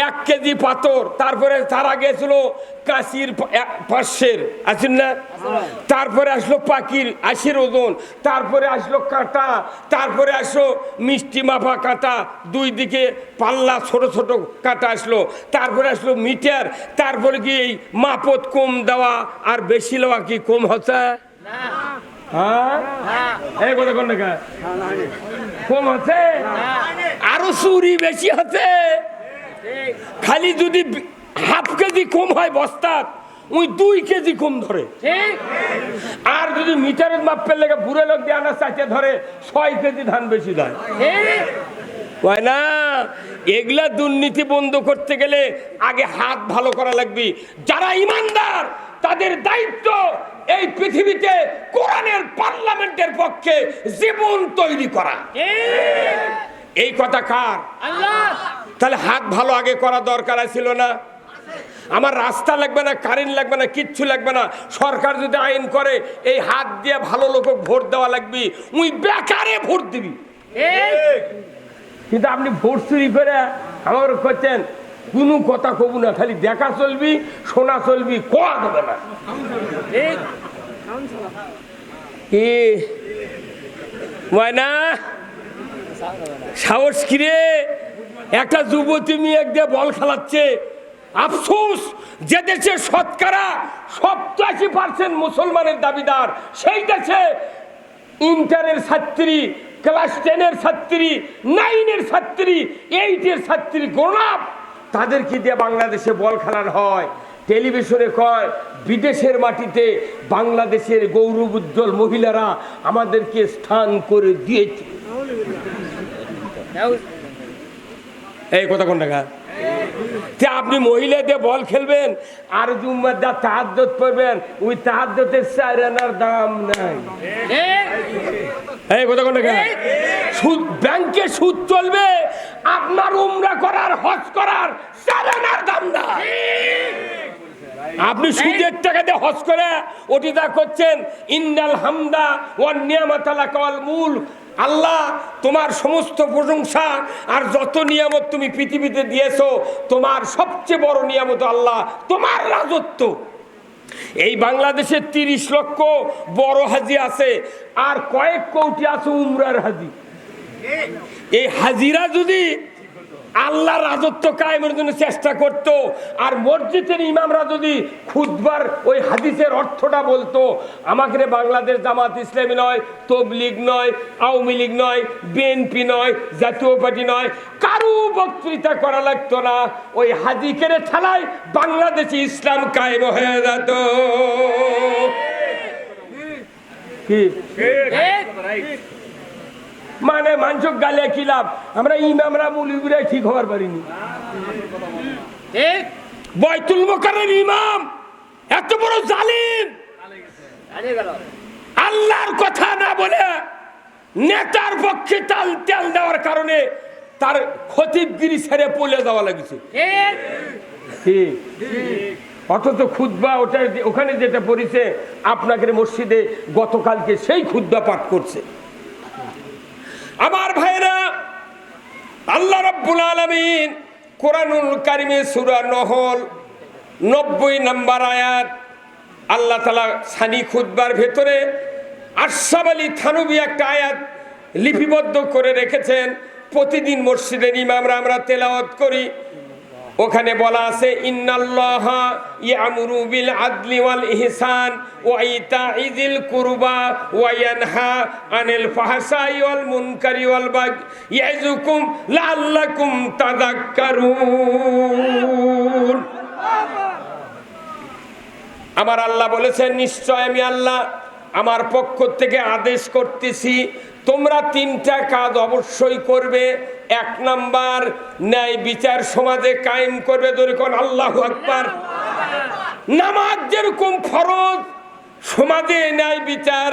1 KG পাথর, তারপরে তার আগে ছিল কাঁচির 500 আছেন না, তারপরে আসলো পাখির 80 ওজন, তারপরে আসলো কাঁটা, তারপরে আসলো মিষ্টি মাপা কাঁটা, 2 দিকে পাল্লা ছোট ছোট কাঁটা আসলো, তারপরে আসলো মিটার, তারপরে কি এই মাপত কম দেওয়া আর বেশি লওয়া কি কম হচ্ছে? হ্যাঁ, এই কথা কোন টাকা কম হচ্ছে, আরো চুরি বেশি হচ্ছে। খালি যদি ½ কেজি কম হয় বস্তা, ওই 2 কেজি কম ধরে। আর যদি মিটারের মাপের লেগে বুড়ে লোক দিয়ে আনা চাইতে ধরে 6 কেজি ধান বেশি দেয়, হয় না? এগুলা দুর্নীতি বন্ধ করতে গেলে আগে হাত ভালো করা লাগবে। যারা ইমানদার তাদের দায়িত্ব এই পৃথিবীতে কোরআনের পার্লামেন্টের পক্ষে জীবন তৈরি করা। এই কথা কার? আল্লাহ। তাহলে হাত ভালো আগে করা দরকার ছিল না? আমার রাস্তা লাগবে না, কারেন্ট লাগবে না, কিচ্ছু লাগবে না, সরকার যদি আইন করে এই হাত দিয়ে ভালো লোক ভোট দেওয়া লাগবে, উই বেকারে ভোট দিবি। কিন্তু আপনি ভোট চুরি করে আমার করছেন, কোনো কথা কব না, খালি দেখা চলবি, শোনা চলবি, কোয়া দেবে না। না সাহস কিরে, একটা যুবতী মেয়ে দিয়ে বল খেলাচ্ছে। আফসোস, যে দেশে শতকরা 87% মুসলমানের দাবিদার, সেই দেশে ইন্টারের ছাত্রী, ক্লাস 10-এর ছাত্রী, 9-এর ছাত্রী, 8-এর ছাত্রী গোলাপ, তাদেরকে দিয়ে বাংলাদেশে বল খেলানো হয়। টেলিভিশনে কয় বিদেশের মাটিতে বাংলাদেশের গৌরব উজ্জ্বল মহিলারা আমাদেরকে স্থান করে দিয়েছে। এই কথা কোন টাকা? আপনি মহিলা দিয়ে বল খেলবেন আর জুম্মার দা তাহাজ্জুদ পড়বেন, ওই তাহাজ্জুদের 4 আনার দাম নাই। এই কথা কোন টাকা? সুদ, ব্যাংকে সুদ চলবে, আপনার উমরা করার, হজ করার 4 আনার দাম নাই। আপনি সুদের টাকা দিয়ে হজ করে ওটি দা করছেন, ইন্নাল হামদা ওয়ান নিয়ামাতা লাকা ওয়াল মুলক, আল্লাহ তোমার সমস্ত প্রশংসা আর যত নিয়ামত তুমি পৃথিবীতে দিয়েছো, তোমার সবচেয়ে বড় নিয়ামত আল্লাহ তোমার রাজত্ব। এই বাংলাদেশে 30 লক্ষ বড় হাজি আছে, আর কয়েক কোটি আছে উমরার হাজি। এই হাজিরা যদি আল্লাহ রাজত্ব কায়েমের জন্য চেষ্টা করত, আর মসজিদের ইমামরা যদি খুতবার ওই হাদিসের অর্থটা বলতো, আমাকে বাংলাদেশ জামাত ইসলামী নয়, তবলিগ নয়, আওয়ামী লীগ নয়, বিএনপি নয়, জাতীয় পার্টি নয়, কারো বক্তৃতা করা লাগতো না, ওই হাদিকের ঠেলায় বাংলাদেশে ইসলাম কায়েম হয়ে যেত। কি মানে মানুষ গালে কি লাভ? আমরা ইমামরা মুলিবুরা ঠিক হওয়ার পারিনি। বাইতুল মুকাররমের ইমাম এত বড় জালিম, আল্লাহর কথা না বলে নেতার পক্ষে তেল দেওয়ার কারণে তার খতিবগিরি ছেড়ে পলে যাওয়া লাগছে। অথচ খুতবা ওটা ওখানে যেটা পড়েছে আপনাকে মসজিদে গতকালকে সেই খুতবা পাঠ করছে। আমার ভাইরা, আল্লাহ রাব্বুল আলামিন কোরআনুল কারিমে সূরা নহল 90 নম্বর আয়াত আল্লাহ তাআলা সানি খুতবার ভেতরে আশরাফ আলী থানভী একটা আয়াত লিপিবদ্ধ করে রেখেছেন। প্রতিদিন মসজিদের ইমামরা আমরা তেলাওয়াত করি। ওখানে বলা আছে, ইন্নাল্লাহা ইয়ামুরু বিল আদলি ওয়াল ইহসান ওয়া ইতাই যিল কুরবা ওয়া ইয়ানহা আনিল ফাহশাই ওয়াল মুনকারি ওয়াল বাগই ইয়াযুকুম লাআল্লাকুম তাযাক্কারুন। আমার আল্লাহ বলেছেন, নিশ্চয় আমি আল্লাহ আমার পক্ষ থেকে আদেশ করতেছি, তোমরা 3টা কাজ অবশ্যই করবে। 1 নাম্বার, ন্যায় বিচার সমাজে কায়েম করবে। দরিকন আল্লাহু আকবার। নামাজ যেরকম ফরজ, সমাজে ন্যায় বিচার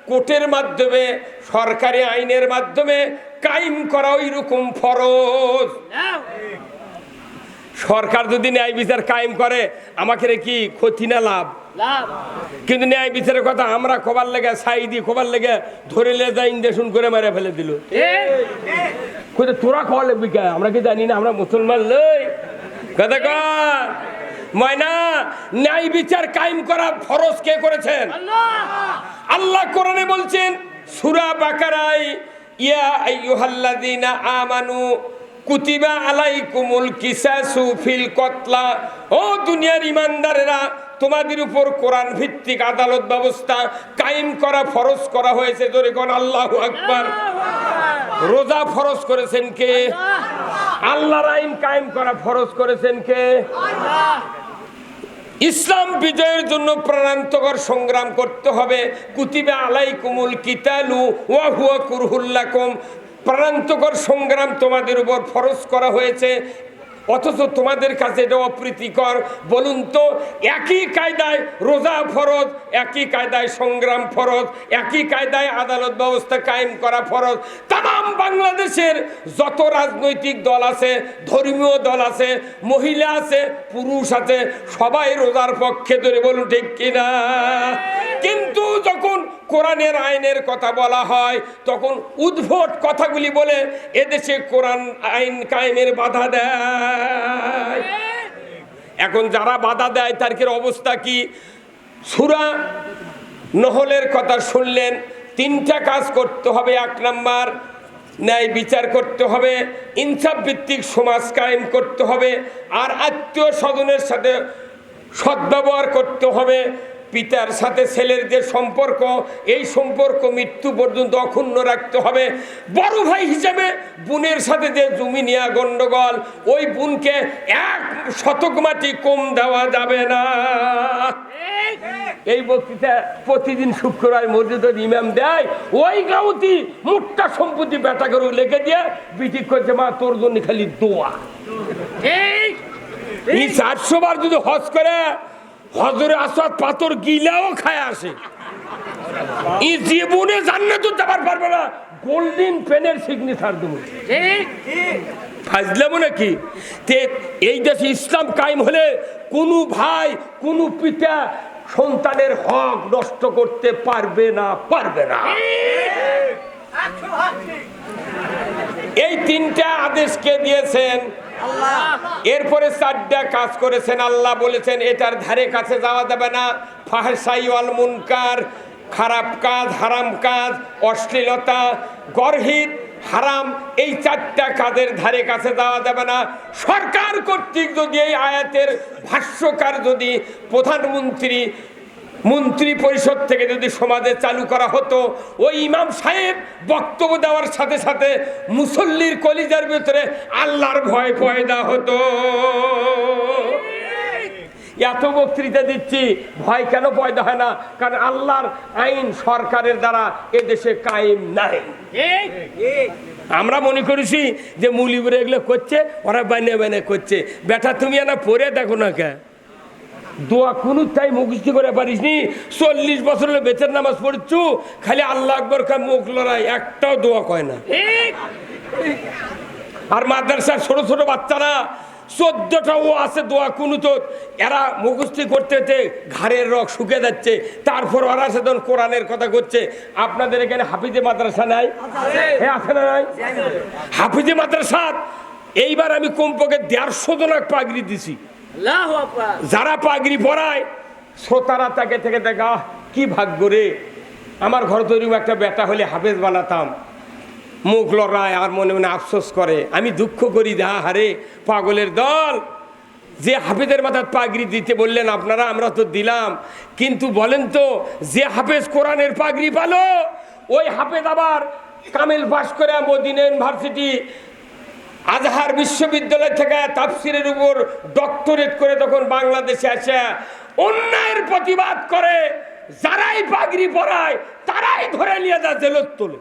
কোর্টের মাধ্যমে, সরকারি আইনের মাধ্যমে কায়েম করা ওই রকম ফরজ। সরকার যদি ন্যায় বিচার কায়েম করে আমাকে কি ক্ষতি না লাভ? কিন্তু ন্যায় বিচারের কথা আমরা খবর লেগে সাইদি খবর লেগে ধরে লে যা ইঞ্জেকশন করে মেরে ফেলে দিল। তোরা খবর লাগবি কে? আমরা কি জানি না? আমরা মুসলমান লই, কথা কর ময়না। ন্যায় বিচার কায়েম করা ফরজ কে করেছেন? আল্লাহ কোরআনে বলছেন সূরা বাকারায়, ইয়া আইয়ুহাল্লাযীনা আমানু কুতিবা আলাইকুমুল কিসাসু ফিল কতলা। ও দুনিয়ার ইমানদারেরা, তোমাদের উপর কোরআন ভিত্তিক আদালত ব্যবস্থা কায়েম করা ফরজ করা হয়েছে। জোরে কোন আল্লাহু আকবার। রোজা ফরজ করেছেন কে? আল্লাহর আইন কায়েম করা ফরজ করেছেন কে? ইসলাম বিজয়ের জন্য প্রাণান্তকর সংগ্রাম করতে হবে। কুতিবা আলাইকুমুল কিতালু ওয়া হুয়া কুরহুল লাকুম। প্রাণান্তকর সংগ্রাম তোমাদের উপর ফরজ করা হয়েছে, অথচ তোমাদের কাছে এটা অপ্রীতিকর। বলুন তো, একই কায়দায় রোজা ফরজ, একই কায়দায় সংগ্রাম ফরজ, একই কায়দায় আদালত ব্যবস্থা কায়েম করা ফরজ। তাম বাংলাদেশের যত রাজনৈতিক দল আছে, ধর্মীয় দল আছে, মহিলা আছে, পুরুষ আছে, সবাই রোজার পক্ষে। ধরে বলুন ঠিক কিনা? কিন্তু যখন কোরআনের আইনের কথা বলা হয় তখন উদ্ভট কথাগুলি বলে এদেশে কোরআন আইন কায়েমের বাধা দেয়। এখন যারা বাধা দেয় তাদের অবস্থা কি? সূরা নহলের কথা শুনলেন। 3টা কাজ করতে হবে। 1 নাম্বার, ন্যায় বিচার করতে হবে, ইনসাফ ভিত্তিক সমাজ কায়েম করতে হবে, আর আত্মীয় স্বজনের সাথে সদ্ব্যবহার করতে হবে। পিতার সাথে ছেলের যে সম্পর্ক, এই সম্পর্ক মৃত্যু পর্যন্ত অক্ষুণ্ণ রাখতে হবে। বড় ভাই হিসেবে বোনের সাথে যে জমি নিয়ে গন্ডগোল, ওই বোনকে 1 শতক মাটি কম দেওয়া যাবে না। এই বক্তৃতা প্রতিদিন শুক্রবার মসজিদের ইমাম দেয়। ওই গাউতি মুট্টা সম্পত্তি বেটা করে লেগে দিয়ে বিটি করছে, মা তোর জন্য খালি দোয়া। এই 400 বার যদি হজ করে হজরে আসওয়াদ পাথর গিলাও খায় আসে, এই জীবনে জান্নাতে যাবার পারবে না। গোল্ডেন পেনের সিগনেচার দেবো। ফাজলামো নাকি? এই দেশে ইসলাম কায়েম হলে কোনো ভাই, কোনো পিতা সন্তানের হক নষ্ট করতে পারবে না, পারবে না। এই 3টা আদেশ কে দিয়েছেন? আল্লাহ। এরপরে 4টা কাজ করেছেন। আল্লাহ বলেছেন এটার ধারে কাছে যাওয়া যাবে না। ফাহশাই ওয়াল মুনকার, খারাপ কাজ, হারাম কাজ, অশ্লীলতা, গর্হিত, হারাম, এই 4টা কাজের ধারে কাছে যাওয়া যাবে না। সরকার কর্তৃক যদি এই আয়াতের ভাষ্যকার যদি প্রধানমন্ত্রী, মন্ত্রী পরিষদ থেকে যদি সমাজে চালু করা হতো, ওই ইমাম সাহেব বক্তব্য দেওয়ার সাথে সাথে মুসল্লির কলিজার ভিতরে আল্লাহর ভয় পয়দা হতো। এত বক্তৃতা দিচ্ছি, ভয় কেন পয়দা হয় না? কারণ আল্লাহর আইন সরকারের দ্বারা এদেশে কায়েম নাই। আমরা মনে করেছি যে মুলিবরে এগুলো করছে, ওরা বানিয়ে বানিয়ে করছে। বেটা তুমি না পড়ে দেখো না কে দোয়া কোনো তাই মুখস্থি করে পারিস নি। 40 বছর হলে বেতের নামাজ পড়ছু, খালি আল্লাহ আকবর কা মুখ লড়াই, একটাও দোয়া কয় না। আর মাদ্রাসার ছোট ছোট বাচ্চারা 14টা ও আছে দোয়া কুনুত, এরা মুখস্থি করতে ঘাড়ের রক শুকে যাচ্ছে। তারপর ওরা সেদিন কোরআনের কথা করছে। আপনাদের এখানে হাফিজে মাদ্রাসা নাই? হ্যাঁ আছে না নাই? হাফিজে মাদ্রাসা এইবার আমি কমপক্ষে 150 জনক পাগড়ি দিছি। যারা পাগড়ি পরায় শ্রোতারা তাকে থেকে দেখা, কি ভাগ্য রে, আমার ঘর তৈরি একটা বেটা হলে হাফেজ বানাতাম। মুখ লড়ায় আর মনে মনে আফসোস করে। আমি দুঃখ করি, হারে পাগলের দল, যে হাফেজের মাথায় পাগড়ি দিতে বললেন আপনারা, আমরা তো দিলাম, কিন্তু বলেন তো যে হাফেজ কোরআনের পাগড়ি পালো, ওই হাফেজ আবার কামেল পাশ করে মদিনা ইউনিভার্সিটি, আজহার বিশ্ববিদ্যালয় থেকে তাফসিরের উপর ডক্টরেট করে তখন বাংলাদেশে আসে অন্যায়ের প্রতিবাদ করে, যারাই পাগড়ি পরায় তারাই ধরে নিয়ে যা জেলত তোলে।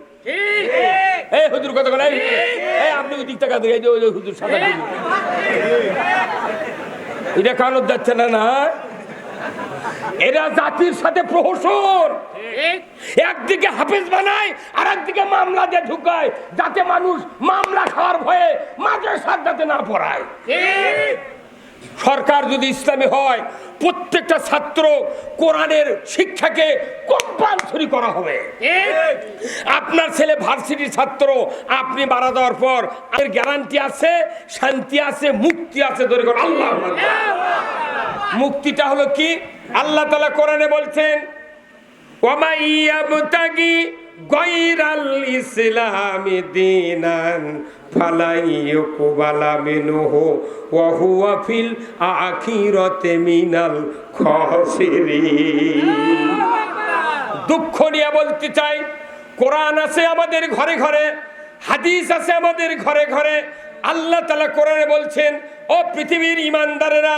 এই হুজুর কথা বলে, এই আপনি ওই দিক থেকে হুজুর সাদা এটা কারণ যাচ্ছে না। না, এরা জাতির সাথে প্রহসন। একদিকে হাফেজ বানায় আর একদিকে মামলা দিয়ে ঢুকায়, যাতে মানুষ মামলা খাওয়ার ভয়ে মাদ্রাসার যাতে না পড়ায়। সরকার যদি ইসলামী হয় প্রত্যেকটা ছাত্র কোরআনের শিক্ষাকে কম্পালসরি করা হবে। আপনার ছেলে ভার্সিটির ছাত্র, আপনি মারা যাওয়ার পর এর গ্যারান্টি আছে, শান্তি আছে, মুক্তি আছে। ধরে কর আল্লাহ। মুক্তিটা হলো কি? আল্লাহ তাআলা কোরআনে বলছেন, ওয়া ইয়াবতাগি গায়রাল ইসলামি দীনান ফালাই ইউকবালা মিনহু ওয়া হুয়া ফিল আখিরাতি মিনাল খাসিরিন। দুঃখ নিয়ে বলতে চাই, কোরআন আছে আমাদের ঘরে ঘরে, হাদিস আছে আমাদের ঘরে ঘরে। আল্লাহ তাআলা কোরআনে বলছেন, ও পৃথিবীর ঈমানদারেরা,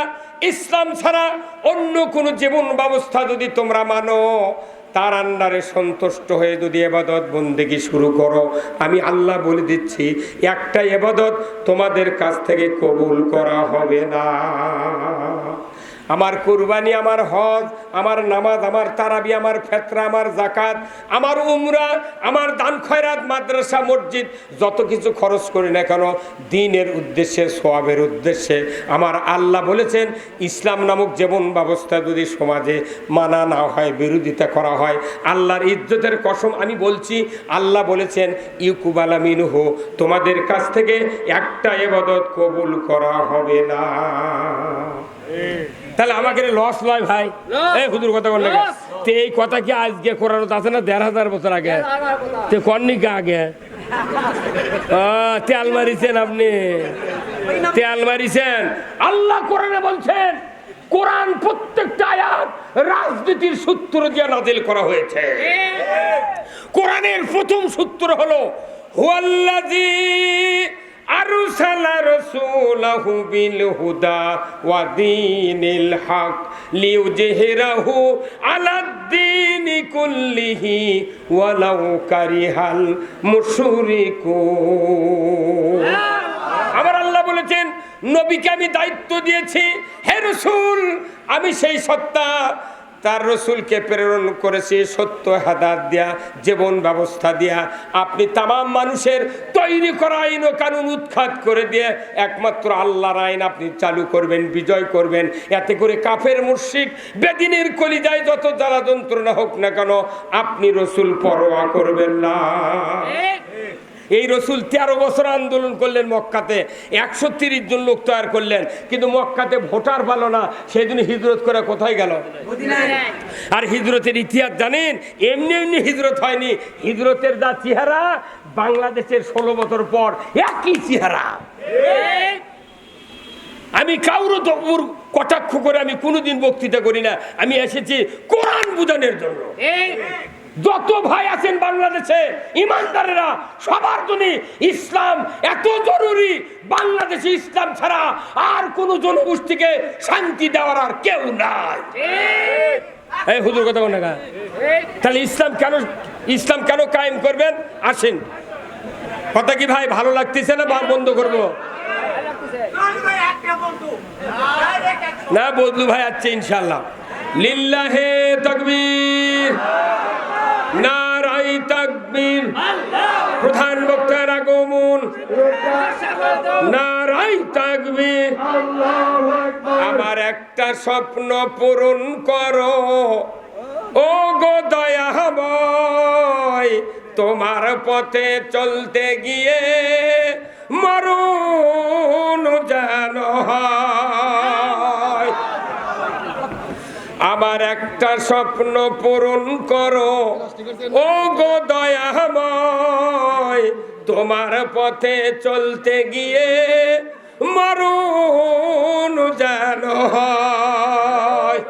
ইসলাম ছাড়া অন্য কোনো জীবন ব্যবস্থা যদি তোমরা মানো, তার আন্ডারে সন্তুষ্ট হয়ে যদি ইবাদত বন্দেগী শুরু করো, আমি আল্লাহ বলে দিচ্ছি একটা ইবাদত তোমাদের কাছ থেকে কবুল করা হবে না। আমার কুরবানি, আমার হজ, আমার নামাজ, আমার তারাবি, আমার ফেতরা, আমার জাকাত, আমার উমরা, আমার দান খয়রাত, মাদ্রাসা, মসজিদ, যত কিছু খরচ করি না কেন দ্বীনের উদ্দেশ্যে, সওয়াবের উদ্দেশ্যে, আমার আল্লাহ বলেছেন ইসলাম নামক জীবন ব্যবস্থা যদি সমাজে মানা না হয়, বিরোধিতা করা হয়, আল্লাহর ইজ্জতের কসম আমি বলছি, আল্লাহ বলেছেন ইউকুবালা মিনহু, তোমাদের কাছ থেকে একটা ইবাদত কবুল করা হবে না। তাহলে আমাকে লস নয় ভাই, এই হুজুর কথা বললে তে এই কথা কি আজকে করার আছে না ১,৫০০ বছর আগে? তে কর্নিকা আগে তেল মারিছেন আপনি, তেল মারিছেন। আল্লাহ কোরআনে বলছেন, কোরআন প্রত্যেকটা আয়াত রাজনীতির সূত্র দিয়ে নাযিল করা হয়েছে। কোরআনের প্রথম সূত্র হলো হুয়াল্লাযী আরসালা রাসূলাহু বিল হুদা ওয়া দীনিল হক লিইয়ুযহিরাহু আলাদ-দীনি কুল্লিহি ওয়ালাউ কারিহাল মুশরিকুন। আমার আল্লাহ বলেছেন, নবীকে আমি দায়িত্ব দিয়েছি, হে রাসূল, আমি সেই সত্তা তার রসুলকে প্রেরণ করেছি সত্য হেদায়েত দিয়া, জীবন ব্যবস্থা দিয়া। আপনি তামাম মানুষের তৈরি করা আইন ও কানুন উৎখাত করে দিয়ে একমাত্র আল্লাহর আইন আপনি চালু করবেন, বিজয় করবেন। এতে করে কাফের মুশরিক বেদিনের কলিজায় যত জ্বালা যন্ত্রণা হোক না কেন, আপনি রসুল পরোয়া করবেন না। এই রসুল 13 বছর আন্দোলন করলেন মক্কাতে, 130 জন লোক তৈরি করলেন, কিন্তু মক্কাতে ভোটার ভালো না, সেই জন্য হিজরত করে কোথায় গেল? আর হিজরতের ইতিহাস জানেন? এমনি এমনি হিজরত হয়নি। হিজরতের যা চেহারা, বাংলাদেশের 16 বছর পর একই চেহারা। আমি কাউরও তকবুর কটাক্ষ করে আমি কোনোদিন বক্তৃতা করি না, আমি এসেছি কোরআন বুঝানোর জন্য। যত ভাই আছেন বাংলাদেশে ইমানদারেরা, সবার জন্য ইসলাম এত জরুরি। বাংলাদেশে ইসলাম ছাড়া আর কোন জনগোষ্ঠীকে শান্তি দেওয়ার আর কেউ নাই। এই হুজুর কথা বল না। তাহলে ইসলাম কেন কায়েম করবেন? আসেন, কথা কি ভাই ভালো লাগতেছে না বন্ধ করবো? না বদলু ভাই আছে ইনশাআল্লাহ। লিল্লাহে তাকবীর, নারায়ে তাকবীর। প্রধান বক্তার আগমন, নারায়ে তাকবীর। আমার একটা স্বপ্ন পূরণ করো ও গো দয়াময়, তোমার পথে চলতে গিয়ে মরণ যেন হয়। আমার একটা স্বপ্ন পূরণ করো ও গো দয়াময়, তোমার পথে চলতে গিয়ে মরণ যেন হয়।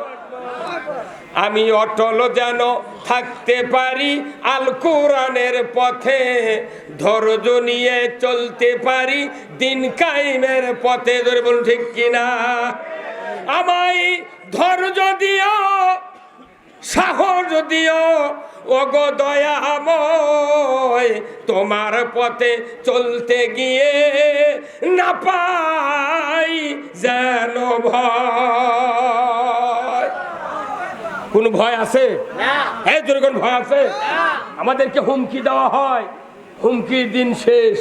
আমি অটল যেন থাকতে পারি আল কোরআনের পথে, ধৈর্য নিয়ে চলতে পারি দিন কায়েমের পথে। ধরে বলুন ঠিক কিনা? আমায় ধৈর্য দিও, সাহস দিও ও গো দয়াময়, তোমার পথে চলতে গিয়ে না পাই যেন ভয়। কোন ভয় আছে? এই যেরকম ভয় আছে। আমাদেরকে হুমকি দেওয়া হয়, হুমকির দিন শেষ।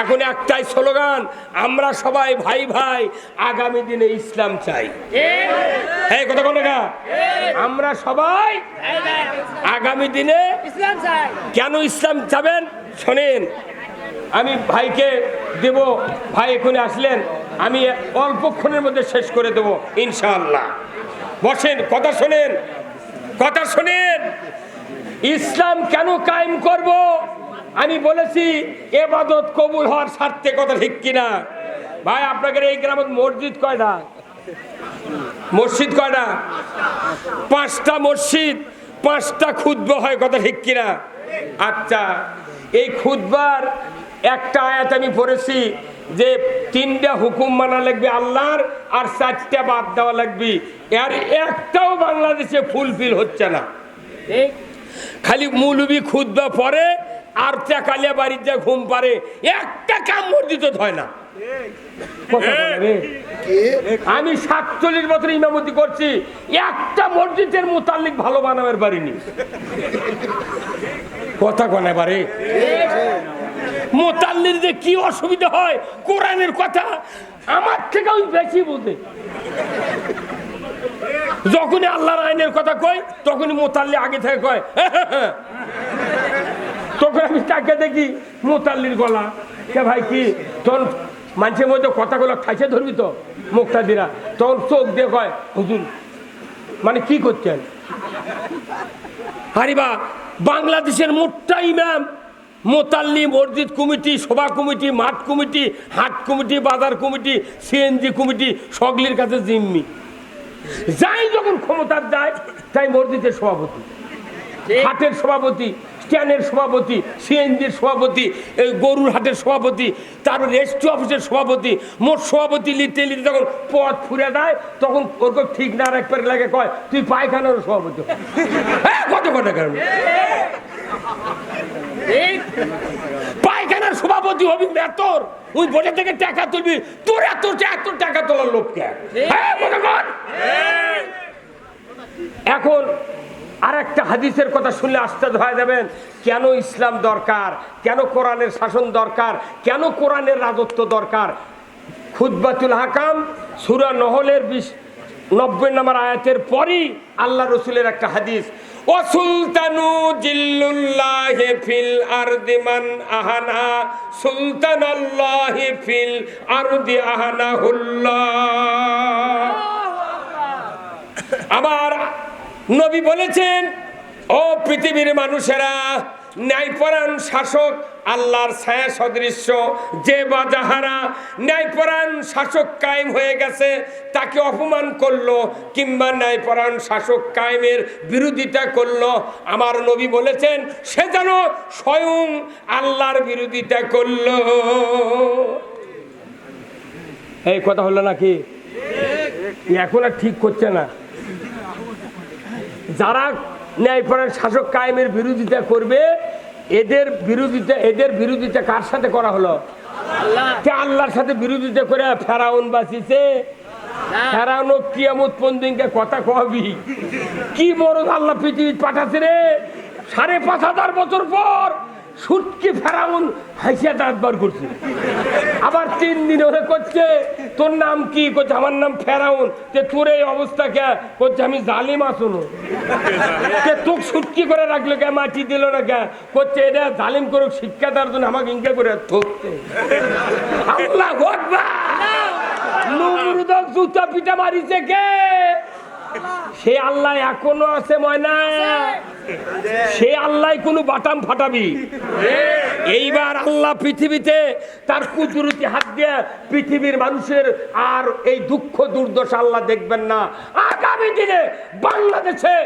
এখন একটাই স্লোগান, আমরা সবাই ভাই ভাই, আগামী দিনে ইসলাম চাই। এই কথা বলে না, আমরা সবাই আগামী দিনে ইসলাম চাই। কেন ইসলাম চাবেন শোনেন, আমি ভাইকে দেব, ভাই এখানে আসলেন, আমি অল্পক্ষণের মধ্যে শেষ করে দেব ইনশাআল্লাহ। বসেন, কথা শোনেন, কথা শোনেন। ইসলাম কেন কায়েম করব? আমি বলেছি ইবাদত কবুল হওয়ার স্বার্থে, কথা ঠিক কিনা ভাই? আপনাদের এই গ্রামে মসজিদ কয়টা? মসজিদ কয়টা? 5টা মসজিদ, 5টা খুতবা হয়, কথা ঠিক কিনা? আচ্ছা, এই খুতবার একটা আয়াত আমি পড়েছি যে 3টা হুকুম মানা লাগবে আল্লাহর, আর 4টা বাদ দেওয়া লাগবে। আর একটাও বাংলাদেশে ফুলফিল হচ্ছে না। খালি মৌলবি খুতবা পড়ে আর কালিয়া বাড়িতে ঘুম পারে, একটা কাম মসজিদ হয় না। আমি 47 বছর ইমামতি করছি, একটা মসজিদের মুতাল্লিক ভালো বানাবার পারিনি। কথা কোন পারে? মুতাল্লির যে কি অসুবিধা হয়, কোরআনের কথা আমার থেকে ওই বেশি বোঝে। যখনই আল্লাহর আইনের কথা কয়, তখনই মুতাল্লি আগে থেকে কয়। তখন আমি তাকে দেখি মুতাল্লির গলা, কে ভাই কি তোর মানুষের মধ্যে কথাগুলো ঠাইছে ধরবি তো মুখটা দিরা, তখন চোখ দিয়ে কয় হুজুর মানে কি করছেন? হারিবা বাংলাদেশের মোটটা ইমাম, মোতাল্লি, মসজিদ কমিটি, সভা কমিটি, মাঠ কমিটি, হাট কমিটি, বাজার কমিটি, সিএনজি কমিটি, সকলের কাছে জিম্মি। যাই যখন ক্ষমতার যায়, তাই মসজিদের সভাপতি, হাটের সভাপতি, স্ট্যান্ডের সভাপতি, সিএনজির সভাপতি, এই গরুর হাটের সভাপতি, তার রেজিস্ট্রি অফিসের সভাপতি, মোট সভাপতি লিখতে লিখতে যখন পথ ফুরে দেয়, তখন ওরকম ঠিক না রাখবার লাগে কয় তুই পায়খানার সভাপতি। কত কথা কেন পায়খানার সভাপতি হবি তোর ওই বোঝা থেকে টাকা তুলবি, তোর এত টাকা তোলার লোককে। এখন আর একটা হাদিসের কথা শুনলে আশ্চর্য হয়ে যাবেন, কেন ইসলাম দরকার, কেন কোরআনের শাসন দরকার, কেন কোরআনের রাজত্ব দরকার। খুতবাতুল হাকাম সূরা নহলের 90 নম্বর আয়াতের পরই আল্লাহ রসুলের একটা হাদিস, ও সুলতানু জিল্লুল্লাহি ফিল আরদি মান আহানা সুলতানাল্লাহি ফিল আরদি আহানাহুল্লাহ। আমার নবী বলেছেন, ও পৃথিবীর মানুষেরা, ন্যায়পরায়ণ শাসক আল্লাহর ছায়া সদৃশ্য, যে বা যাহারা ন্যায়পরায়ণ শাসক কায়েম হয়ে গেছে তাকে অপমান করলো কিংবা ন্যায়পরায়ণ শাসক কায়েমের বিরোধিতা করলো, আমার নবী বলেছেন সে যেন স্বয়ং আল্লাহর বিরোধিতা করলো। এই কথা হলো নাকি? এখন আর ঠিক করছে না। যারা ন্যায়পরায়ণ শাসক কায়েমের বিরোধিতা করবে, এদের বিরোধিতা কার সাথে করা হলো? আল্লাহর সাথে বিরোধিতা করে ফেরাউন বাঁচিছে। ফেরাউন কিয়ামত পর্যন্ত কথা কবি কি বড় আল্লাহ পৃথিবী পাঠাচ্ছে রে। 5,500 বছর পর সুটকি ফেরাউন হাসিয়া দাঁতবার করছে। আবার 3 দিন হলে করছে তোর নাম কি? করছে আমার নাম ফেরাউন। তোর এই অবস্থা কে? করছে আমি জালিম আসুন। তোকে সুটকি করে রাখলো কে? মাটি দিল না কে? করছে এটা জালিম করুক শিক্ষা দেওয়ার জন্য আমাকে ইনকা করে থকতে। আল্লাহ আকবার। নমরুদক জুতা পিটা মারিছে কে? সে আল্লাহ এখনো আছে ময়না, সে আল্লাহ কোনো বাটাম ফাটাবি। এইবার আল্লাহ পৃথিবীতে তার কুদরতি হাত দিয়ে পৃথিবীর মানুষের আর এই দুঃখ দুর্দশা আল্লাহ দেখবেন না। আগামী দিনে বাংলাদেশে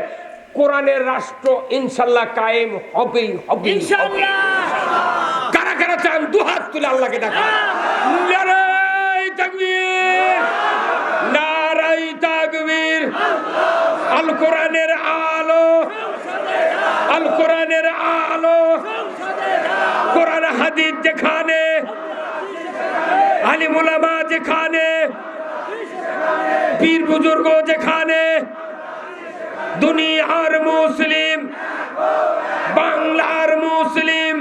কোরআনের রাষ্ট্র ইনশাল্লাহ কায়েম হবেই হবে। কারা কারা চান দুহাত তুলে আল্লাহকে দেখা। নারায়ে তাকবীর, নারায়ে তাকবীর। আল কোরআনের আলো, আল কোরআনের আলো, কোরআন হাদিস যেখানে, আলিম উলামা যেখানে, পীর বুজুর্গ যেখানে, দুনিয়ার মুসলিম, বাংলার মুসলিম,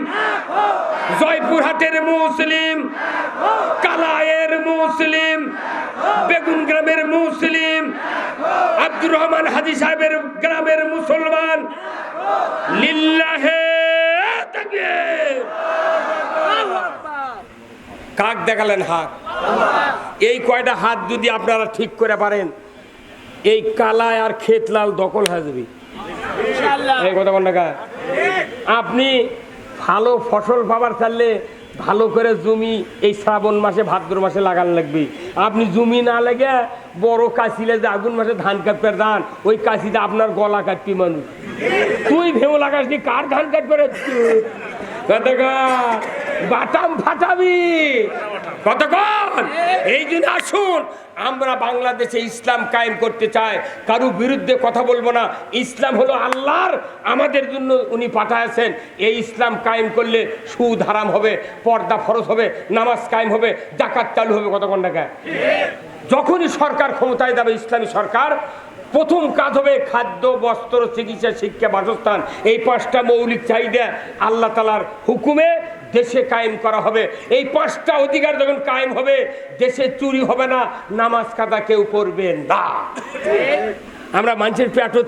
জয়পুরহাটের মুসলিম, কালায়ের মুসলিম, বেগুন গ্রামের মুসলিম, আব্দুর রহমান হাজী সাহেবের গ্রামের মুসলমান, লিল্লাহে তাকবীর। কাক দেখালেন হাত, এই কয়টা হাত যদি আপনারা ঠিক করে পারেন, এই কালায় আর ক্ষেতলাল দখল হয়ে যাবে। এই কথা বল না, আপনি ভালো ফসল পাবার চাইলে ভালো করে জমি এই শ্রাবণ মাসে ভাদ্র মাসে লাগান লাগবে। আপনি জমি না লেগে বড় কাশিলে যে আগুন মাসে ধান কাটবে ধান, ওই কাশিতে আপনার গলা কাটবি মানুষ। তুই ভেমো লাগাসনি, কার ধান কাটবে বাটাম ফাটাবি কতক্ষণ। এই জন্য আসুন, আমরা বাংলাদেশে ইসলাম কায়েম করতে চাই, কারো বিরুদ্ধে কথা বলবো না। ইসলাম হলো আল্লাহর, আমাদের জন্য উনি পাঠাইছেন। এই ইসলাম কায়েম করলে সুদ হারাম হবে, পর্দা ফরজ হবে, নামাজ কায়েম হবে, জাকাত চালু হবে। কতক্ষণ টাকা যখনই সরকার ক্ষমতায় যাবে, ইসলামী সরকার, প্রথম কাজ হবে খাদ্য, বস্ত্র, চিকিৎসা, শিক্ষা, বাসস্থান, এই 5টা মৌলিক চাহিদা আল্লাহ তাআলার হুকুমে দেশে কায়েম করা হবে। এই 5টা অধিকার যখন কায়েম হবে, দেশে চুরি হবে না, নামাজ কাদা কেউ পড়বে না। আমরা মানুষের পেটত